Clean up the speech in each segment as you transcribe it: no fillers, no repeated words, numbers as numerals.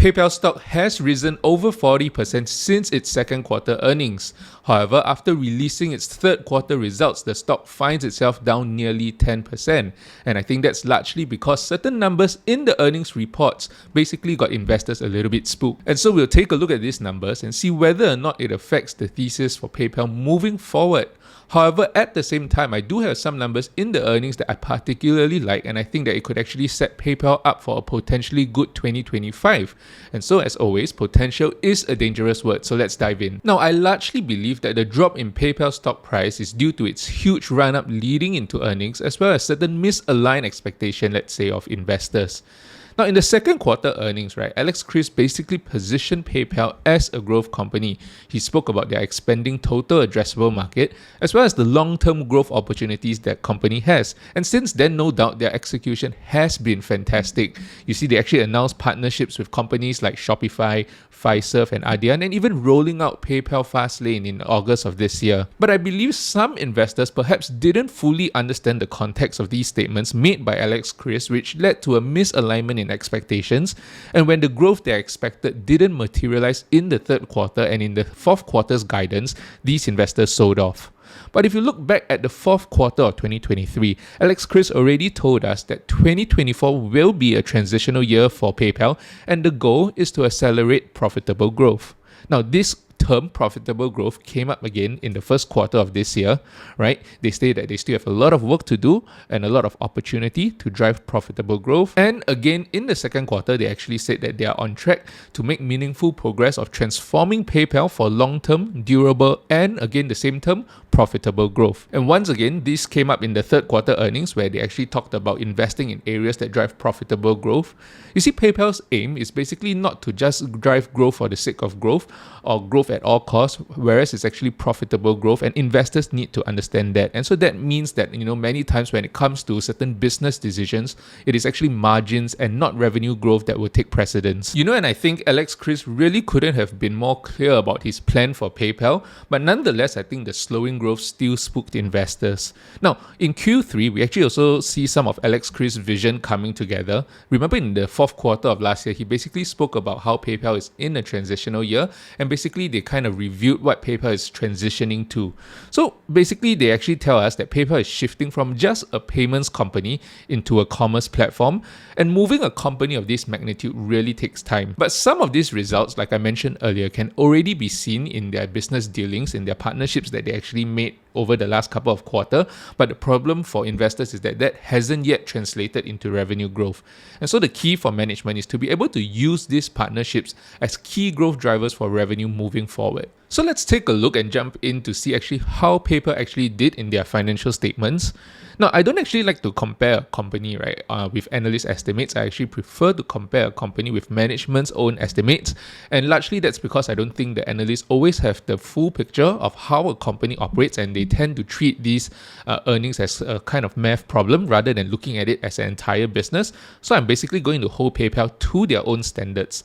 PayPal stock has risen over 40% since its second quarter earnings. However, after releasing its third quarter results, the stock finds itself down nearly 10%. And I think that's largely because certain numbers in the earnings reports basically got investors a little bit spooked. And so we'll take a look at these numbers and see whether or not it affects the thesis for PayPal moving forward. However, at the same time, I do have some numbers in the earnings that I particularly like, and I think that it could actually set PayPal up for a potentially good 2025. And so, as always, potential is a dangerous word, so let's dive in. Now, I largely believe that the drop in PayPal stock price is due to its huge run-up leading into earnings, as well as certain misaligned expectation, let's say, of investors. Now, in the second quarter earnings, right, Alex Chriss basically positioned PayPal as a growth company. He spoke about their expanding total addressable market, as well as the long-term growth opportunities that company has. And since then, no doubt, their execution has been fantastic. You see, they actually announced partnerships with companies like Shopify, Fiserv, and Adyen, and even rolling out PayPal Fastlane in August of this year. But I believe some investors perhaps didn't fully understand the context of these statements made by Alex Chriss, which led to a misalignment in expectations, and when the growth they expected didn't materialize in the third quarter and in the fourth quarter's guidance, these investors sold off. But if you look back at the fourth quarter of 2023, Alex Chriss already told us that 2024 will be a transitional year for PayPal, and the goal is to accelerate profitable growth. Now, this term profitable growth came up again in the first quarter of this year, right? They say that they still have a lot of work to do and a lot of opportunity to drive profitable growth. And again, in the second quarter, they actually said that they are on track to make meaningful progress of transforming PayPal for long-term, durable, and again, the same term, profitable growth. And once again, this came up in the third quarter earnings where they actually talked about investing in areas that drive profitable growth. You see, PayPal's aim is basically not to just drive growth for the sake of growth or growth at all costs, whereas it's actually profitable growth, and investors need to understand that. And so that means that, many times when it comes to certain business decisions, it is actually margins and not revenue growth that will take precedence. And I think Alex Chriss really couldn't have been more clear about his plan for PayPal, but nonetheless, I think the slowing growth still spooked investors. Now, in Q3, we actually also see some of Alex Chriss' vision coming together. Remember in the fourth quarter of last year, he basically spoke about how PayPal is in a transitional year, and basically they kind of reviewed what PayPal is transitioning to. So basically, they actually tell us that PayPal is shifting from just a payments company into a commerce platform, and moving a company of this magnitude really takes time. But some of these results, like I mentioned earlier, can already be seen in their business dealings, in their partnerships that they actually made over the last couple of quarters. But the problem for investors is that hasn't yet translated into revenue growth. And so the key for management is to be able to use these partnerships as key growth drivers for revenue moving forward. So let's take a look and jump in to see actually how PayPal actually did in their financial statements. Now, I don't actually like to compare a company, right, with analyst estimates. I actually prefer to compare a company with management's own estimates. And largely that's because I don't think the analysts always have the full picture of how a company operates, and they tend to treat these earnings as a kind of math problem rather than looking at it as an entire business. So I'm basically going to hold PayPal to their own standards.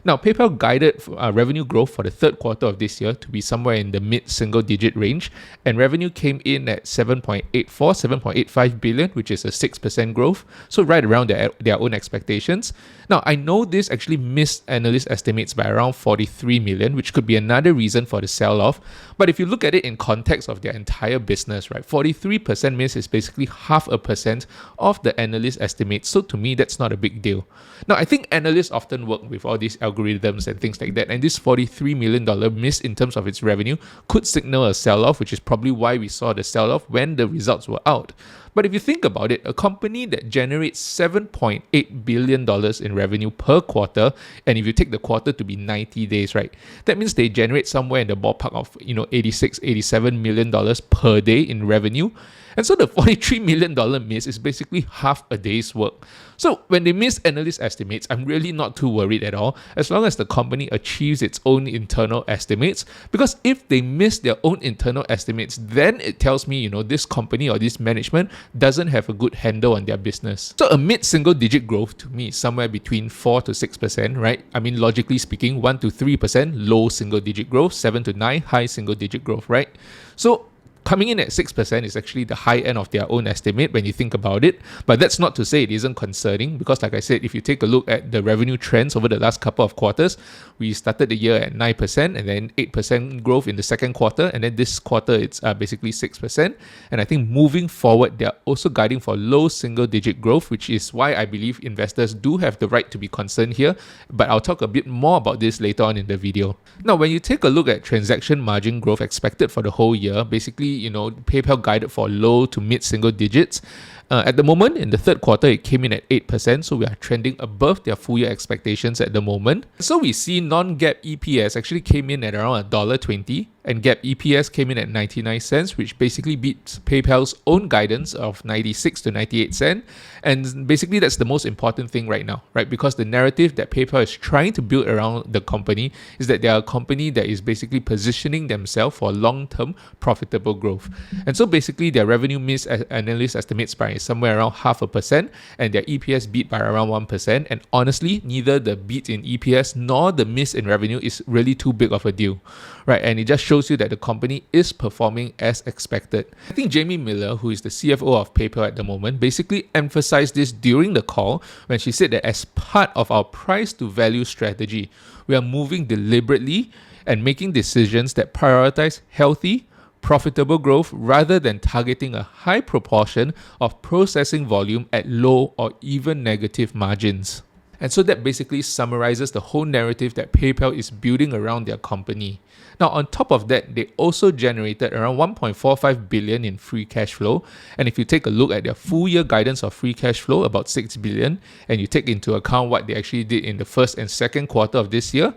Now, PayPal guided revenue growth for the third quarter of this year to be somewhere in the mid-single digit range, and revenue came in at 7.85 billion, which is a 6% growth, so right around their own expectations. Now, I know this actually missed analyst estimates by around 43 million, which could be another reason for the sell-off, but if you look at it in context of their entire business, right, 43% miss is basically 0.5% of the analyst estimates, so to me, that's not a big deal. Now, I think analysts often work with all these algorithms and things like that, and this $43 million miss in terms of its revenue could signal a sell-off, which is probably why we saw the sell-off when the results were out. But if you think about it, a company that generates $7.8 billion in revenue per quarter, and if you take the quarter to be 90 days, right, that means they generate somewhere in the ballpark of, $86, $87 million per day in revenue. And so the $43 million miss is basically half a day's work. So when they miss analyst estimates, I'm really not too worried at all, as long as the company achieves its own internal estimates. Because if they miss their own internal estimates, then it tells me, this company or this management doesn't have a good handle on their business. So a mid-single digit growth to me is somewhere between 4 to 6%, right? I mean, logically speaking, 1 to 3% low single digit growth, 7 to 9 high single digit growth, right? So Coming in at 6% is actually the high end of their own estimate when you think about it. But that's not to say it isn't concerning, because like I said, if you take a look at the revenue trends over the last couple of quarters, we started the year at 9% and then 8% growth in the second quarter. And then this quarter, it's basically 6%. And I think moving forward, they're also guiding for low single-digit growth, which is why I believe investors do have the right to be concerned here. But I'll talk a bit more about this later on in the video. Now, when you take a look at transaction margin growth expected for the whole year, basically, PayPal guided for low to mid single digits. At the moment, in the third quarter, it came in at 8%, so we are trending above their full year expectations at the moment. So we see non-GAAP EPS actually came in at around $1.20, and GAAP EPS came in at 99 cents, which basically beats PayPal's own guidance of 96 to 98 cents. And basically, that's the most important thing right now, right? Because the narrative that PayPal is trying to build around the company is that they are a company that is basically positioning themselves for long-term profitable growth. And so basically, their revenue miss, analyst estimates by somewhere around 0.5%, and their EPS beat by around 1%. And honestly, neither the beat in EPS nor the miss in revenue is really too big of a deal, right? And it just shows you that the company is performing as expected. I think Jamie Miller, who is the CFO of PayPal at the moment, basically emphasized this during the call when she said that as part of our price to value strategy, we are moving deliberately and making decisions that prioritize healthy, profitable growth rather than targeting a high proportion of processing volume at low or even negative margins. And so that basically summarizes the whole narrative that PayPal is building around their company. Now, on top of that, they also generated around 1.45 billion in free cash flow. And if you take a look at their full year guidance of free cash flow, about 6 billion, and you take into account what they actually did in the first and second quarter of this year,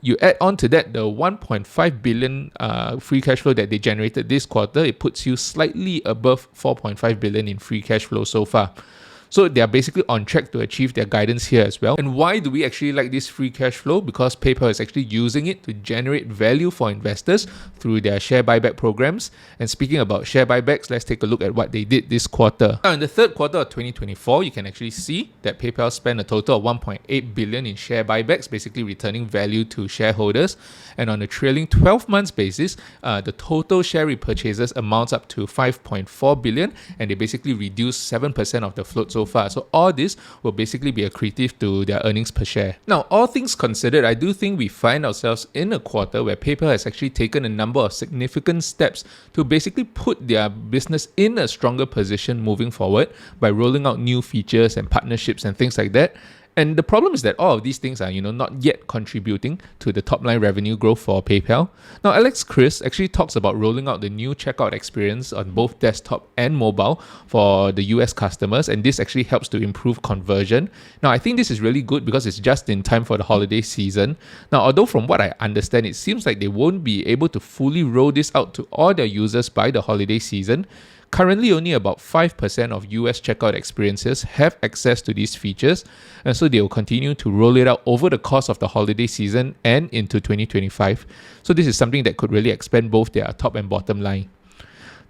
you add on to that the 1.5 billion free cash flow that they generated this quarter, it puts you slightly above 4.5 billion in free cash flow so far. So they are basically on track to achieve their guidance here as well. And why do we actually like this free cash flow? Because PayPal is actually using it to generate value for investors through their share buyback programs. And speaking about share buybacks, let's take a look at what they did this quarter. Now, in the third quarter of 2024, you can actually see that PayPal spent a total of 1.8 billion in share buybacks, basically returning value to shareholders. And on a trailing 12 months basis, the total share repurchases amounts up to 5.4 billion, and they basically reduced 7% of the float so far. So all this will basically be accretive to their earnings per share. Now, all things considered, I do think we find ourselves in a quarter where PayPal has actually taken a number of significant steps to basically put their business in a stronger position moving forward by rolling out new features and partnerships and things like that. And the problem is that all of these things are, not yet contributing to the top line revenue growth for PayPal. Now, Alex Chris actually talks about rolling out the new checkout experience on both desktop and mobile for the US customers, and this actually helps to improve conversion. Now, I think this is really good because it's just in time for the holiday season. Now, although from what I understand, it seems like they won't be able to fully roll this out to all their users by the holiday season. Currently, only about 5% of US checkout experiences have access to these features, and so they will continue to roll it out over the course of the holiday season and into 2025. So this is something that could really expand both their top and bottom line.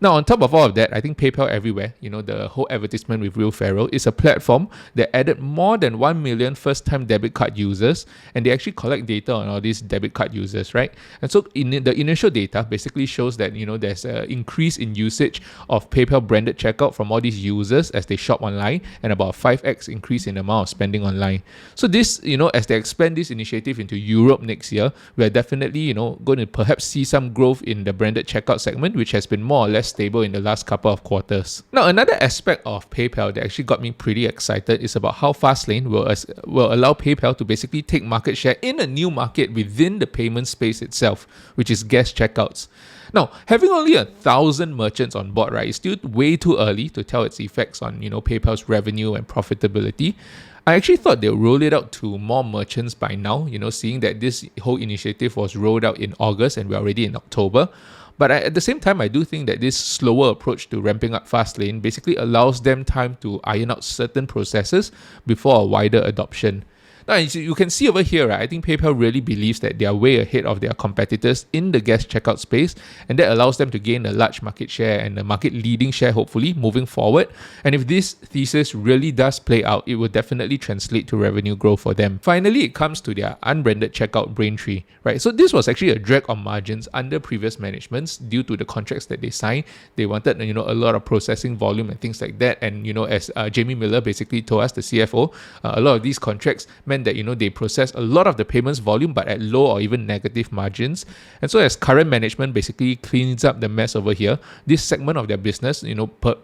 Now, on top of all of that, I think PayPal Everywhere, the whole advertisement with Will Ferrell, is a platform that added more than 1 million first-time debit card users, and they actually collect data on all these debit card users, right? And so in the initial data basically shows that, there's an increase in usage of PayPal branded checkout from all these users as they shop online, and about 5x increase in the amount of spending online. So this, as they expand this initiative into Europe next year, we're definitely, going to perhaps see some growth in the branded checkout segment, which has been more or less stable in the last couple of quarters. Now, another aspect of PayPal that actually got me pretty excited is about how Fastlane will allow PayPal to basically take market share in a new market within the payment space itself, which is guest checkouts. Now, having only 1,000 merchants on board, right, is still way too early to tell its effects on, PayPal's revenue and profitability. I actually thought they'll roll it out to more merchants by now, seeing that this whole initiative was rolled out in August and we're already in October. But at the same time, I do think that this slower approach to ramping up Fastlane basically allows them time to iron out certain processes before a wider adoption. Now, as you can see over here, right, I think PayPal really believes that they are way ahead of their competitors in the guest checkout space, and that allows them to gain a large market share and a market leading share, hopefully, moving forward. And if this thesis really does play out, it will definitely translate to revenue growth for them. Finally, it comes to their unbranded checkout Braintree, right? So this was actually a drag on margins under previous managements due to the contracts that they signed. They wanted, a lot of processing volume and things like that. And, as Jamie Miller basically told us, the CFO, a lot of these contracts meant that, they process a lot of the payments volume, but at low or even negative margins. And so as current management basically cleans up the mess over here, this segment of their business,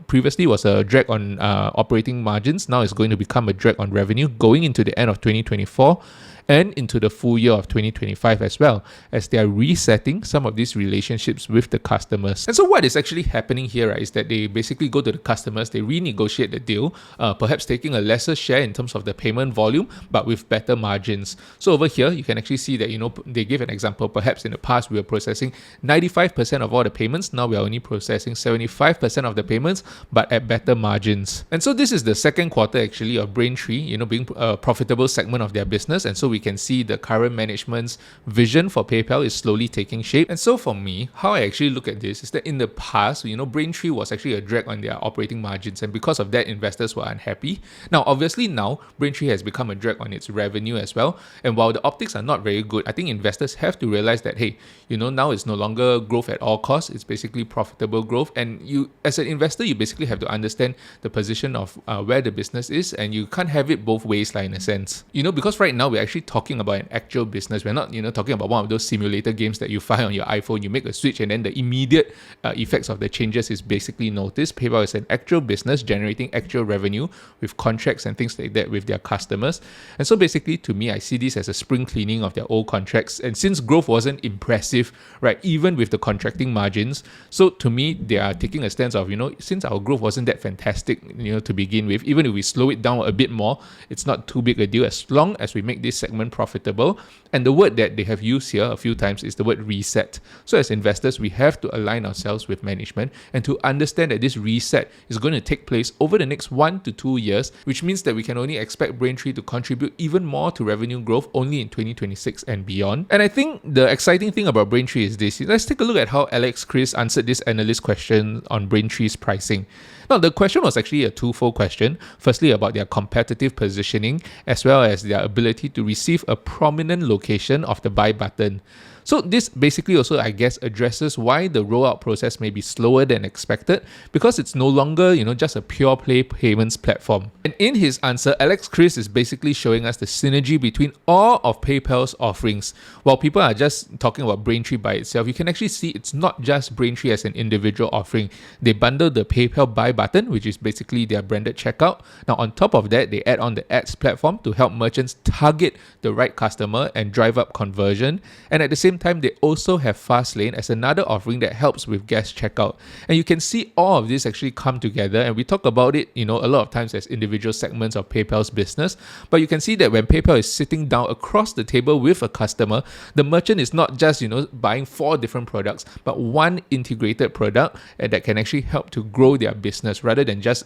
previously was a drag on operating margins. Now it's going to become a drag on revenue going into the end of 2024 and into the full year of 2025 as well, as they are resetting some of these relationships with the customers. And so what is actually happening here, right, is that they basically go to the customers, they renegotiate the deal, perhaps taking a lesser share in terms of the payment volume, but with better margins. So over here, you can actually see that, they give an example. Perhaps in the past, we were processing 95% of all the payments. Now we are only processing 75% of the payments, but at better margins. And so this is the second quarter actually of Braintree, being a profitable segment of their business. And so we can see the current management's vision for PayPal is slowly taking shape. And so for me, how I actually look at this is that in the past, Braintree was actually a drag on their operating margins, and because of that, investors were unhappy. Now, obviously now, Braintree has become a drag on its revenue as well. And while the optics are not very good, I think investors have to realize that, hey, now it's no longer growth at all costs, it's basically profitable growth. And you, as an investor, you basically have to understand the position of where the business is, and you can't have it both ways, in a sense. Because right now we're actually talking about an actual business. We're not, talking about one of those simulator games that you find on your iPhone. You make a switch and then the immediate effects of the changes is basically noticed. PayPal is an actual business generating actual revenue with contracts and things like that with their customers. And so basically, to me, I see this as a spring cleaning of their old contracts. And since growth wasn't impressive, right, even with the contracting margins, so to me, they are taking a stance of, since our growth wasn't that fantastic, to begin with, even if we slow it down a bit more, it's not too big a deal as long as we make this segment profitable. And the word that they have used here a few times is the word reset. So as investors, we have to align ourselves with management and to understand that this reset is going to take place over the next 1 to 2 years, which means that we can only expect Braintree to contribute even more to revenue growth only in 2026 and beyond. And I think the exciting thing about Braintree is this. Let's take a look at how Alex Chris answered this analyst question on Braintree's pricing. Now, the question was actually a twofold question. Firstly, about their competitive positioning, as well as their ability to receive a prominent location of the buy button. So this basically also, I guess, addresses why the rollout process may be slower than expected, because it's no longer, just a pure play payments platform. And in his answer, Alex Chris is basically showing us the synergy between all of PayPal's offerings. While people are just talking about Braintree by itself, you can actually see it's not just Braintree as an individual offering. They bundle the PayPal buy button, which is basically their branded checkout. Now, on top of that, they add on the ads platform to help merchants target the right customer and drive up conversion. And at the same time, they also have Fastlane as another offering that helps with guest checkout. And you can see all of this actually come together, and we talk about it, a lot of times as individual segments of PayPal's business. But you can see that when PayPal is sitting down across the table with a customer, the merchant is not just, buying 4 different products, but one integrated product that can actually help to grow their business rather than just,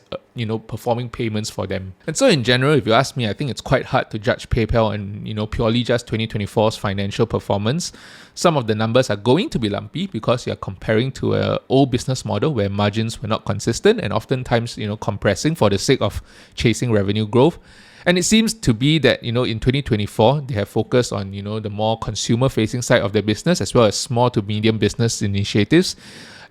performing payments for them. And so in general, if you ask me, I think it's quite hard to judge PayPal and, purely just 2024's financial performance. Some of the numbers are going to be lumpy because you're comparing to an old business model where margins were not consistent and oftentimes, compressing for the sake of chasing revenue growth. And it seems to be that, in 2024, they have focused on, the more consumer-facing side of their business, as well as small to medium business initiatives.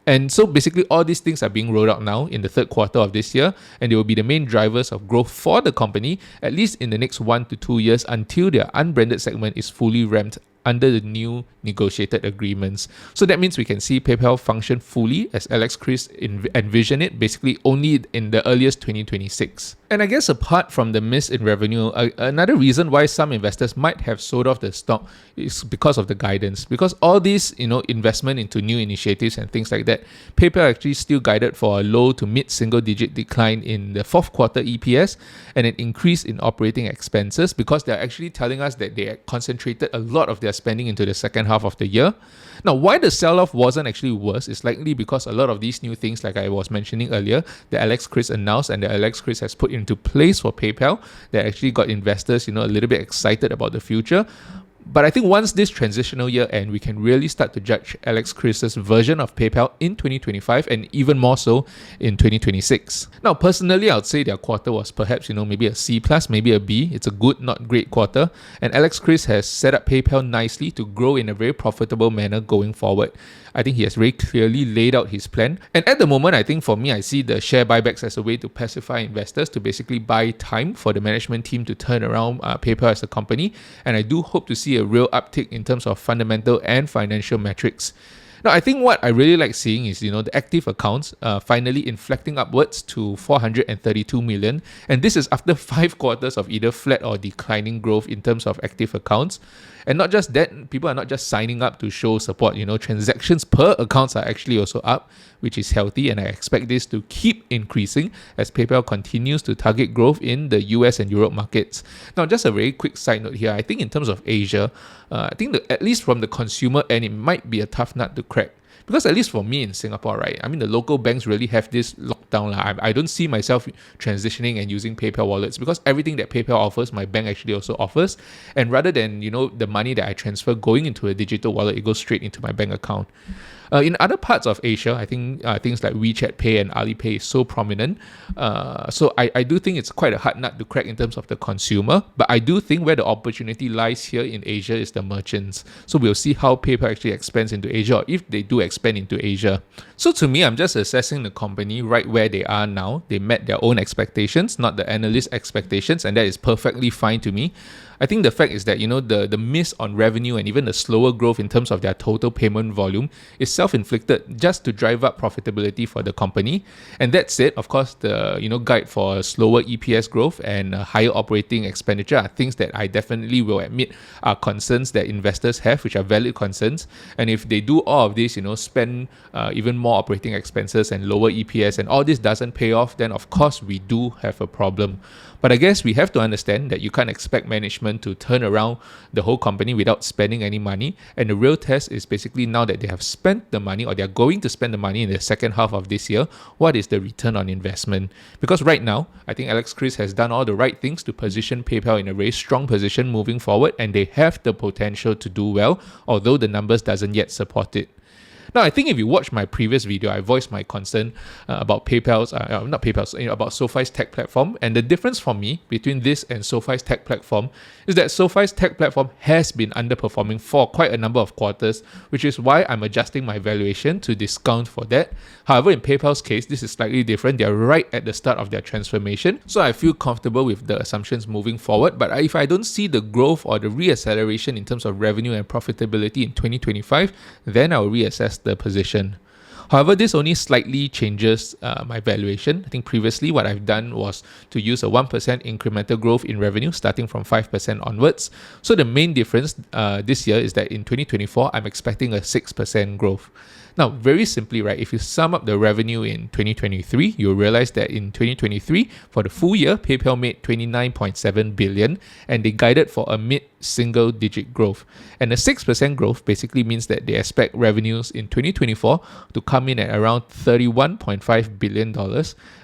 And so basically all these things are being rolled out now in the third quarter of this year, and they will be the main drivers of growth for the company, at least in the next 1 to 2 years, until their unbranded segment is fully ramped under the new negotiated agreements. So that means we can see PayPal function fully as Alex Chris envisioned it, basically only in the earliest 2026. And I guess apart from the miss in revenue, another reason why some investors might have sold off the stock is because of the guidance. Because all these, investment into new initiatives and things like that, PayPal actually still guided for a low to mid single digit decline in the fourth quarter EPS and an increase in operating expenses, because they're actually telling us that they concentrated a lot of their spending into the second half of the year. Now, why the sell-off wasn't actually worse is likely because a lot of these new things, like I was mentioning earlier, that Alex Chris announced and that Alex Chris has put in into place for PayPal that actually got investors, a little bit excited about the future. But I think once this transitional year ends, we can really start to judge Alex Chris's version of PayPal in 2025 and even more so in 2026. Now, personally, I would say their quarter was perhaps, maybe a C+, maybe a B. It's a good, not great quarter. And Alex Chris has set up PayPal nicely to grow in a very profitable manner going forward. I think he has very clearly laid out his plan. And at the moment, I think for me, I see the share buybacks as a way to pacify investors, to basically buy time for the management team to turn around PayPal as a company. And I do hope to see a real uptick in terms of fundamental and financial metrics. Now, I think what I really like seeing is, the active accounts finally inflecting upwards to 432 million. And this is after 5 quarters of either flat or declining growth in terms of active accounts. And not just that, people are not just signing up to show support. Transactions per accounts are actually also up, which is healthy. And I expect this to keep increasing as PayPal continues to target growth in the US and Europe markets. Now, just a very quick side note here. I think in terms of Asia, I think that at least from the consumer end, it might be a tough nut to crack. Because at least for me in Singapore, right, I mean, the local banks really have this lockdown. I don't see myself transitioning and using PayPal wallets because everything that PayPal offers, my bank actually also offers. And rather than, the money that I transfer going into a digital wallet, it goes straight into my bank account. In other parts of Asia, I think things like WeChat Pay and Alipay is so prominent. So I do think it's quite a hard nut to crack in terms of the consumer. But I do think where the opportunity lies here in Asia is the merchants. So we'll see how PayPal actually expands into Asia, or if they do expand into Asia. So to me, I'm just assessing the company right where they are now. They met their own expectations, not the analyst expectations, and that is perfectly fine to me. I think the fact is that, the miss on revenue and even the slower growth in terms of their total payment volume is self-inflicted just to drive up profitability for the company. And that said, of course, the, guide for slower EPS growth and higher operating expenditure are things that I definitely will admit are concerns that investors have, which are valid concerns. And if they do all of this, spend even more operating expenses and lower EPS, and all this doesn't pay off, then of course we do have a problem. But I guess we have to understand that you can't expect management to turn around the whole company without spending any money. And the real test is basically now that they have spent the money, or they're going to spend the money in the second half of this year, what is the return on investment? Because right now, I think Alex Chris has done all the right things to position PayPal in a very strong position moving forward, and they have the potential to do well, although the numbers doesn't yet support it. Now, I think if you watch my previous video, I voiced my concern about about SoFi's tech platform. And the difference for me between this and SoFi's tech platform is that SoFi's tech platform has been underperforming for quite a number of quarters, which is why I'm adjusting my valuation to discount for that. However, in PayPal's case, this is slightly different. They're right at the start of their transformation, so I feel comfortable with the assumptions moving forward. But if I don't see the growth or the reacceleration in terms of revenue and profitability in 2025, then I'll reassess the position. However, this only slightly changes my valuation. I think previously what I've done was to use a 1% incremental growth in revenue starting from 5% onwards. So the main difference this year is that in 2024, I'm expecting a 6% growth. Now, very simply, right, if you sum up the revenue in 2023, you'll realize that in 2023, for the full year, PayPal made 29.7 billion and they guided for a mid-single digit growth. And the 6% growth basically means that they expect revenues in 2024 to come in at around $31.5 billion.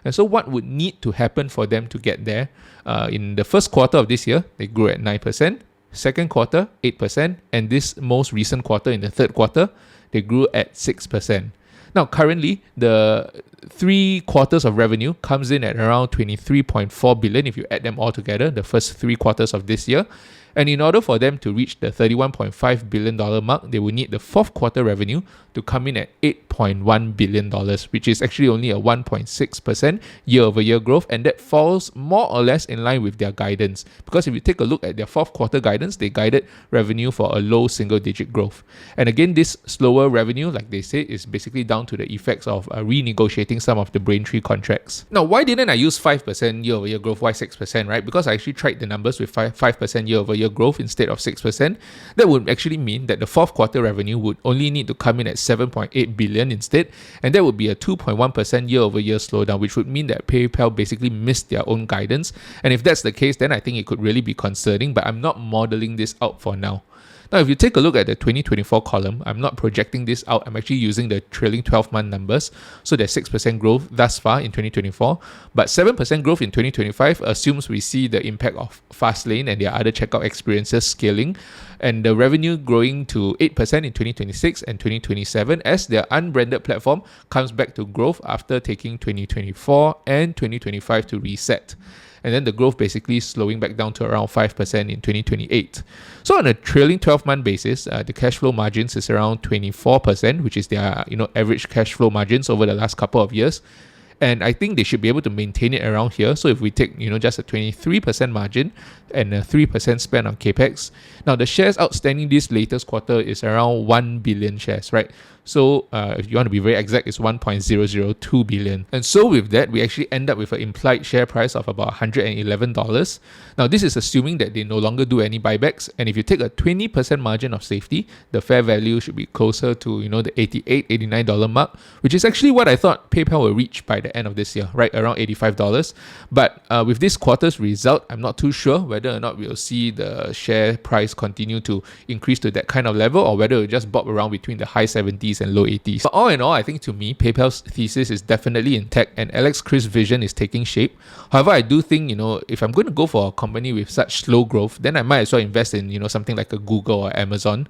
And so what would need to happen for them to get there? In the first quarter of this year, they grew at 9%, second quarter, 8%, and this most recent quarter, in the third quarter, they grew at 6%. Now, currently, the 3 quarters of revenue comes in at around 23.4 billion if you add them all together, the first 3 quarters of this year. And in order for them to reach the $31.5 billion mark, they will need the fourth quarter revenue to come in at $8.1 billion, which is actually only a 1.6% year-over-year growth, and that falls more or less in line with their guidance. Because if you take a look at their fourth quarter guidance, they guided revenue for a low single-digit growth. And again, this slower revenue, like they say, is basically down to the effects of renegotiating some of the Braintree contracts. Now, why didn't I use 5% year-over-year growth? Why 6%, right? Because I actually tried the numbers with 5% year-over-year growth instead of 6%. That would actually mean that the fourth quarter revenue would only need to come in at 7.8 billion instead, and that would be a 2.1% year-over-year slowdown, which would mean that PayPal basically missed their own guidance. And if that's the case, then I think it could really be concerning, but I'm not modeling this out for now. Now, if you take a look at the 2024 column, I'm not projecting this out. I'm actually using the trailing 12-month numbers. So there's 6% growth thus far in 2024, but 7% growth in 2025 assumes we see the impact of Fastlane and their other checkout experiences scaling, and the revenue growing to 8% in 2026 and 2027 as their unbranded platform comes back to growth after taking 2024 and 2025 to reset. And then the growth basically slowing back down to around 5% in 2028. So on a trailing 12-month basis, the cash flow margins is around 24%, which is their average cash flow margins over the last couple of years. And I think they should be able to maintain it around here. So if we take just a 23% margin and a 3% spend on capex, now the shares outstanding this latest quarter is around 1 billion shares, right? So if you want to be very exact, it's 1.002 billion. And so with that, we actually end up with an implied share price of about $111. Now this is assuming that they no longer do any buybacks. And if you take a 20% margin of safety, the fair value should be closer to the $88, $89 mark, which is actually what I thought PayPal will reach by the end of this year, right? Around $85. But with this quarter's result, I'm not too sure whether or not we'll see the share price continue to increase to that kind of level, or whether it'll just bob around between the high 70s and low 80s. But all in all, I think to me, PayPal's thesis is definitely intact and Alex Chris's vision is taking shape. However, I do think, if I'm going to go for a company with such slow growth, then I might as well invest in, something like a Google or Amazon.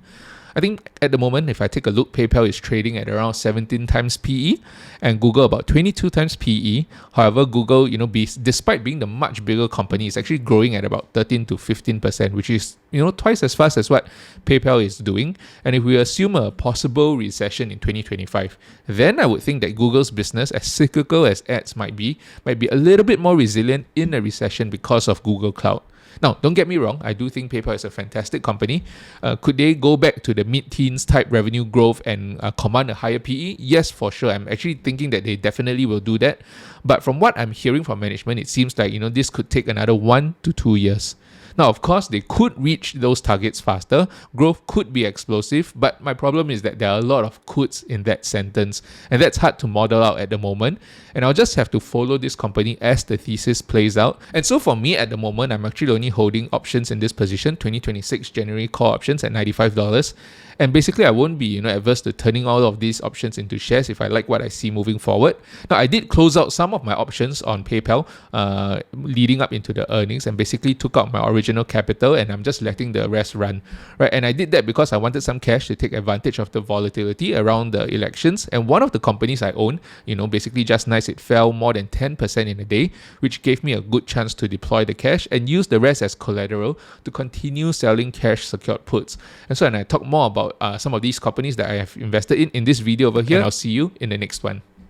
I think at the moment, if I take a look, PayPal is trading at around 17 times PE and Google about 22 times PE. However, Google, despite being the much bigger company, is actually growing at about 13 to 15%, which is, twice as fast as what PayPal is doing. And if we assume a possible recession in 2025, then I would think that Google's business, as cyclical as ads might be a little bit more resilient in a recession because of Google Cloud. Now, don't get me wrong, I do think PayPal is a fantastic company. Could they go back to the mid-teens type revenue growth and command a higher PE? Yes, for sure. I'm actually thinking that they definitely will do that. But from what I'm hearing from management, it seems like, this could take another 1 to 2 years. Now, of course, they could reach those targets faster. Growth could be explosive, but my problem is that there are a lot of coulds in that sentence, and that's hard to model out at the moment. And I'll just have to follow this company as the thesis plays out. And so for me at the moment, I'm actually only holding options in this position, 2026 January call options at $95. And basically, I won't be adverse to turning all of these options into shares if I like what I see moving forward. Now, I did close out some of my options on PayPal leading up into the earnings and basically took out my original capital and I'm just letting the rest run, right? And I did that because I wanted some cash to take advantage of the volatility around the elections. And one of the companies I own, basically just nice, it fell more than 10% in a day, which gave me a good chance to deploy the cash and use the rest as collateral to continue selling cash secured puts. And so, and I talk more about some of these companies that I have invested in this video over here. And I'll see you in the next one.